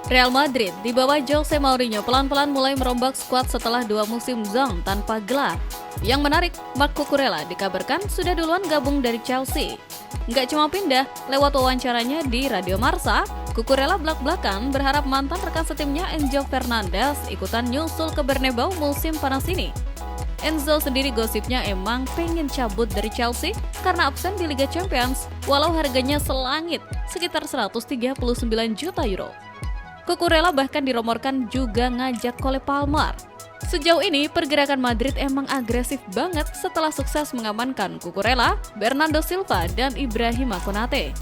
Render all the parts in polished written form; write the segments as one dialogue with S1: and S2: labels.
S1: Real Madrid di bawah Jose Mourinho pelan-pelan mulai merombak skuad setelah 2 musim zong tanpa gelar. Yang menarik, Marc Cucurella dikabarkan sudah duluan gabung dari Chelsea. Nggak cuma pindah, lewat wawancaranya di Radio Marca, Cucurella belak-belakan berharap mantan rekan setimnya Enzo Fernandez ikutan nyusul ke Bernabeu musim panas ini. Enzo sendiri gosipnya emang pengen cabut dari Chelsea karena absen di Liga Champions, walau harganya selangit, sekitar 139 juta euro. Cucurella bahkan dirumorkan juga ngajak Cole Palmer. Sejauh ini, pergerakan Madrid emang agresif banget setelah sukses mengamankan Cucurella, Bernardo Silva, dan Ibrahima Konate.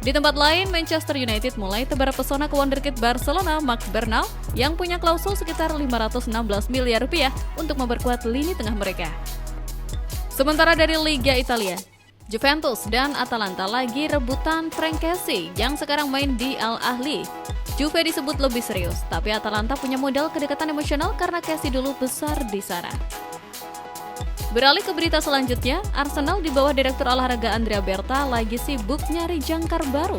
S1: Di tempat lain, Manchester United mulai tebar pesona ke wonderkid Barcelona, Marc Bernal, yang punya klausul sekitar 516 miliar rupiah untuk memperkuat lini tengah mereka. Sementara dari Liga Italia, Juventus dan Atalanta lagi rebutan Franck Kessie yang sekarang main di Al Ahly. Juve disebut lebih serius, tapi Atalanta punya modal kedekatan emosional karena Kessie dulu besar di sana. Beralih ke berita selanjutnya, Arsenal di bawah Direktur Olahraga Andrea Berta lagi sibuk nyari jangkar baru.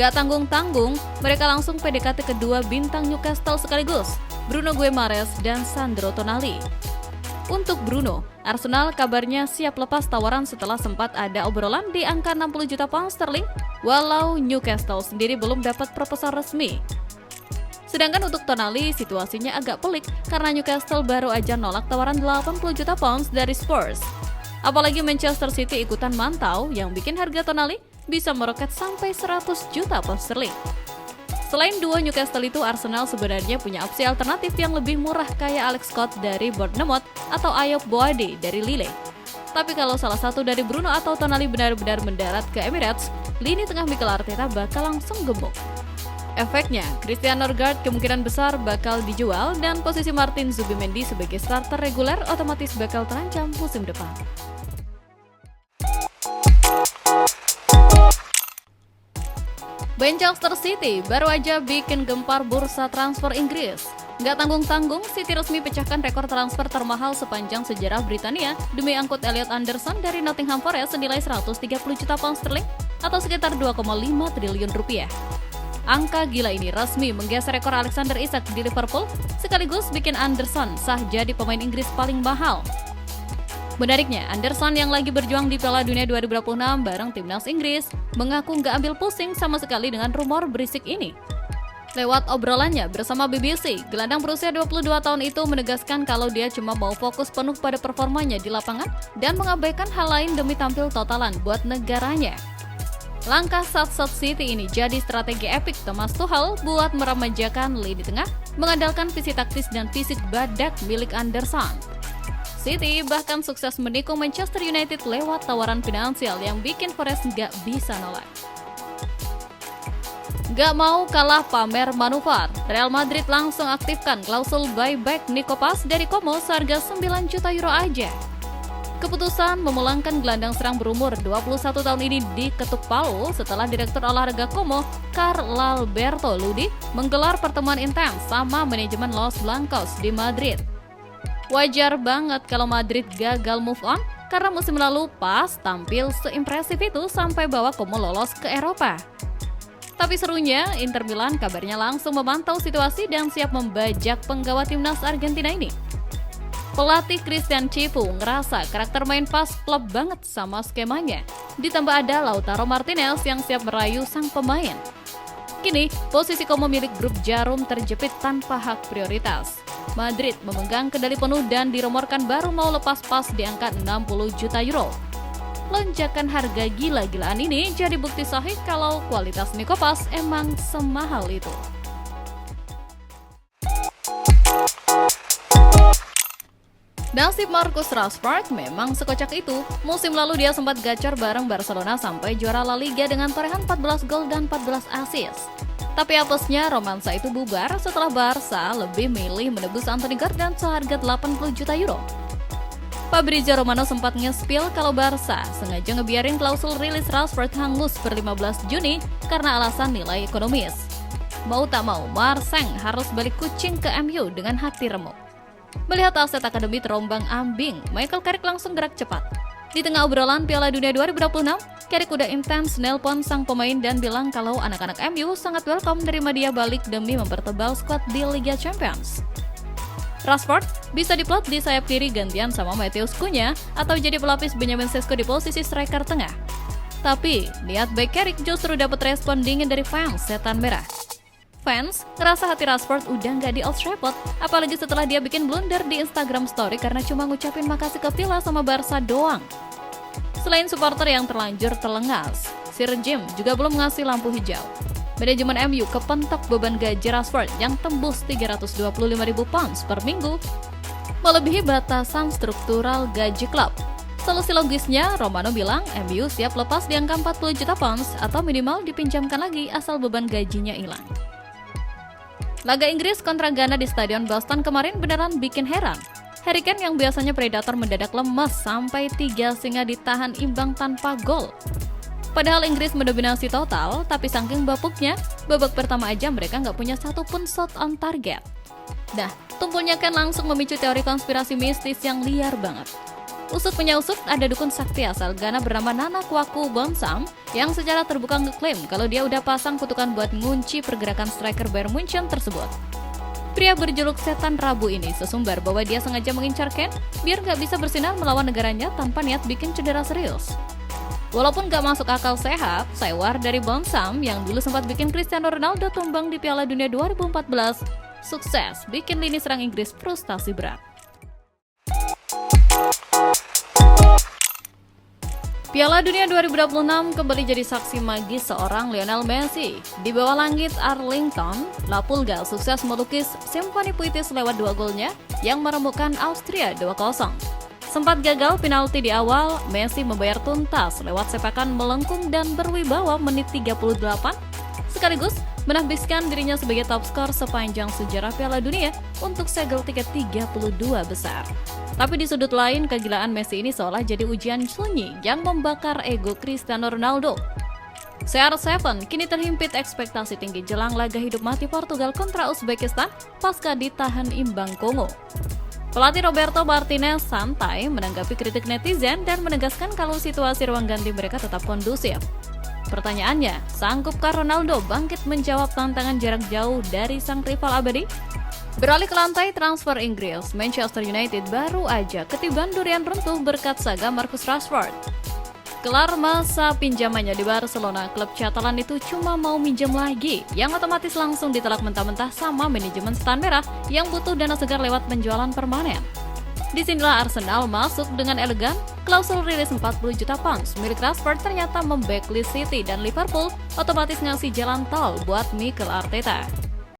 S1: Gak tanggung-tanggung, mereka langsung PDKT kedua bintang Newcastle sekaligus, Bruno Guimaraes dan Sandro Tonali. Untuk Bruno, Arsenal kabarnya siap lepas tawaran setelah sempat ada obrolan di angka 60 juta pound sterling, walau Newcastle sendiri belum dapat proposal resmi. Sedangkan untuk Tonali, situasinya agak pelik karena Newcastle baru aja nolak tawaran 80 juta pounds dari Spurs. Apalagi Manchester City ikutan mantau yang bikin harga Tonali bisa meroket sampai 100 juta pound sterling. Selain dua Newcastle itu, Arsenal sebenarnya punya opsi alternatif yang lebih murah kayak Alex Scott dari Bournemouth atau Ayoub Boadi dari Lille. Tapi kalau salah satu dari Bruno atau Tonali benar-benar mendarat ke Emirates, lini tengah Mikel Arteta bakal langsung gemuk. Efeknya, Christian Norgard kemungkinan besar bakal dijual dan posisi Martin Zubimendi sebagai starter reguler otomatis bakal terancam musim depan. Manchester City baru aja bikin gempar bursa transfer Inggris. Nggak tanggung-tanggung, City resmi pecahkan rekor transfer termahal sepanjang sejarah Britania demi angkut Elliot Anderson dari Nottingham Forest senilai 130 juta pound sterling atau sekitar 2,5 triliun rupiah. Angka gila ini resmi menggeser rekor Alexander Isak di Liverpool, sekaligus bikin Anderson sah jadi pemain Inggris paling mahal. Menariknya, Anderson yang lagi berjuang di Piala Dunia 2026 bareng timnas Inggris mengaku nggak ambil pusing sama sekali dengan rumor berisik ini. Lewat obrolannya bersama BBC, gelandang berusia 22 tahun itu menegaskan kalau dia cuma mau fokus penuh pada performanya di lapangan dan mengabaikan hal lain demi tampil totalan buat negaranya. Langkah South City ini jadi strategi epik Thomas Tuchel buat meremajakan lini tengah, mengandalkan visi taktis dan fisik badak milik Anderson. City bahkan sukses menikung Manchester United lewat tawaran finansial yang bikin Forest nggak bisa nolak. Gak mau kalah pamer manuver, Real Madrid langsung aktifkan klausul buyback Nico Paz dari Como seharga 9 juta euro aja. Keputusan memulangkan gelandang serang berumur 21 tahun ini diketuk palu setelah Direktur Olahraga Como, Carlalberto Ludi, menggelar pertemuan intens sama manajemen Los Blancos di Madrid. Wajar banget kalau Madrid gagal move on karena musim lalu Paz tampil seimpresif itu sampai bawa Como lolos ke Eropa. Tapi serunya, Inter Milan kabarnya langsung memantau situasi dan siap membajak penggawa timnas Argentina ini. Pelatih Christian Chifu ngerasa karakter main Paz klop banget sama skemanya. Ditambah ada Lautaro Martinez yang siap merayu sang pemain. Kini, posisi Como milik grup Jarum terjepit tanpa hak prioritas. Madrid memegang kendali penuh dan dirumorkan baru mau lepas Paz di angka 60 juta euro. Lonjakan harga gila-gilaan ini jadi bukti sahih kalau kualitas Nico Paz emang semahal itu. Nasib Marcus Rashford memang sekocak itu. Musim lalu dia sempat gacor bareng Barcelona sampai juara La Liga dengan torehan 14 gol dan 14 assist. Tapi apesnya romansa itu bubar setelah Barca lebih milih menebus Anthony Gordon seharga 80 juta euro. Fabrizio Romano sempat nge-spill kalau Barca sengaja ngebiarin klausul rilis Rashford hangus per 15 Juni karena alasan nilai ekonomis. Mau tak mau, Marseng harus balik kucing ke MU dengan hati remuk. Melihat aset akademi terombang ambing, Michael Carrick langsung gerak cepat. Di tengah obrolan Piala Dunia 2026, Carrick udah intens nelpon sang pemain dan bilang kalau anak-anak MU sangat welcome nerima dia balik demi mempertebal skuad di Liga Champions. Rashford bisa diplot di sayap kiri gantian sama Matheus Cunha atau jadi pelapis Benjamin Sesko di posisi striker tengah. Tapi, niat baik Carrick justru dapat respon dingin dari fans setan merah. Fans ngerasa hati Rashford udah nggak di Old Trafford, apalagi setelah dia bikin blunder di Instagram Story karena cuma ngucapin makasih ke Villa sama Barca doang. Selain supporter yang terlanjur telengas, Sir Jim juga belum ngasih lampu hijau. Manajemen MU kepentok beban gaji Rashford yang tembus 325.000 pounds per minggu, melebihi batasan struktural gaji klub. Solusi logisnya, Romano bilang MU siap lepas di angka 40 juta pounds atau minimal dipinjamkan lagi asal beban gajinya hilang. Laga Inggris kontra Ghana di Stadion Boston kemarin beneran bikin heran. Harry Kane yang biasanya predator mendadak lemas sampai 3 singa ditahan imbang tanpa gol. Padahal Inggris mendominasi total, tapi saking bapuknya, babak pertama aja mereka nggak punya satupun shot on target. Nah, tumpulnya kan langsung memicu teori konspirasi mistis yang liar banget. Usut punya usut, ada dukun sakti asal Ghana bernama Nana Kwaku Bonsam yang secara terbuka ngeklaim kalau dia udah pasang kutukan buat ngunci pergerakan striker Bayern Munchen tersebut. Pria berjuluk setan Rabu ini sesumbar bahwa dia sengaja mengincar Kane biar nggak bisa bersinar melawan negaranya tanpa niat bikin cedera serius. Walaupun gak masuk akal sehat, sewar dari Bonsam yang dulu sempat bikin Cristiano Ronaldo tumbang di Piala Dunia 2014, sukses bikin lini serang Inggris frustasi berat. Piala Dunia 2026 kembali jadi saksi magis seorang Lionel Messi. Di bawah langit Arlington, La Pulga sukses melukis simfoni puitis lewat 2 golnya yang meremukkan Austria 2-0. Sempat gagal penalti di awal, Messi membayar tuntas lewat sepakan melengkung dan berwibawa menit 38, sekaligus menahbiskan dirinya sebagai top skor sepanjang sejarah Piala Dunia untuk segel tiket 32 besar. Tapi di sudut lain, kegilaan Messi ini seolah jadi ujian sunyi yang membakar ego Cristiano Ronaldo. CR7 kini terhimpit ekspektasi tinggi jelang laga hidup mati Portugal kontra Uzbekistan pasca ditahan imbang Kongo. Pelatih Roberto Martinez santai menanggapi kritik netizen dan menegaskan kalau situasi ruang ganti mereka tetap kondusif. Pertanyaannya, sanggupkah Ronaldo bangkit menjawab tantangan jarak jauh dari sang rival abadi? Beralih ke lantai transfer Inggris, Manchester United baru aja ketiban durian runtuh berkat saga Marcus Rashford. Kelar masa pinjamannya di Barcelona, klub Catalan itu cuma mau minjem lagi, yang otomatis langsung ditolak mentah-mentah sama manajemen setan merah yang butuh dana segar lewat penjualan permanen. Disinilah Arsenal masuk dengan elegan, klausul rilis 40 juta pounds milik Rashford ternyata memblacklist City dan Liverpool otomatis ngasih jalan tol buat Mikel Arteta.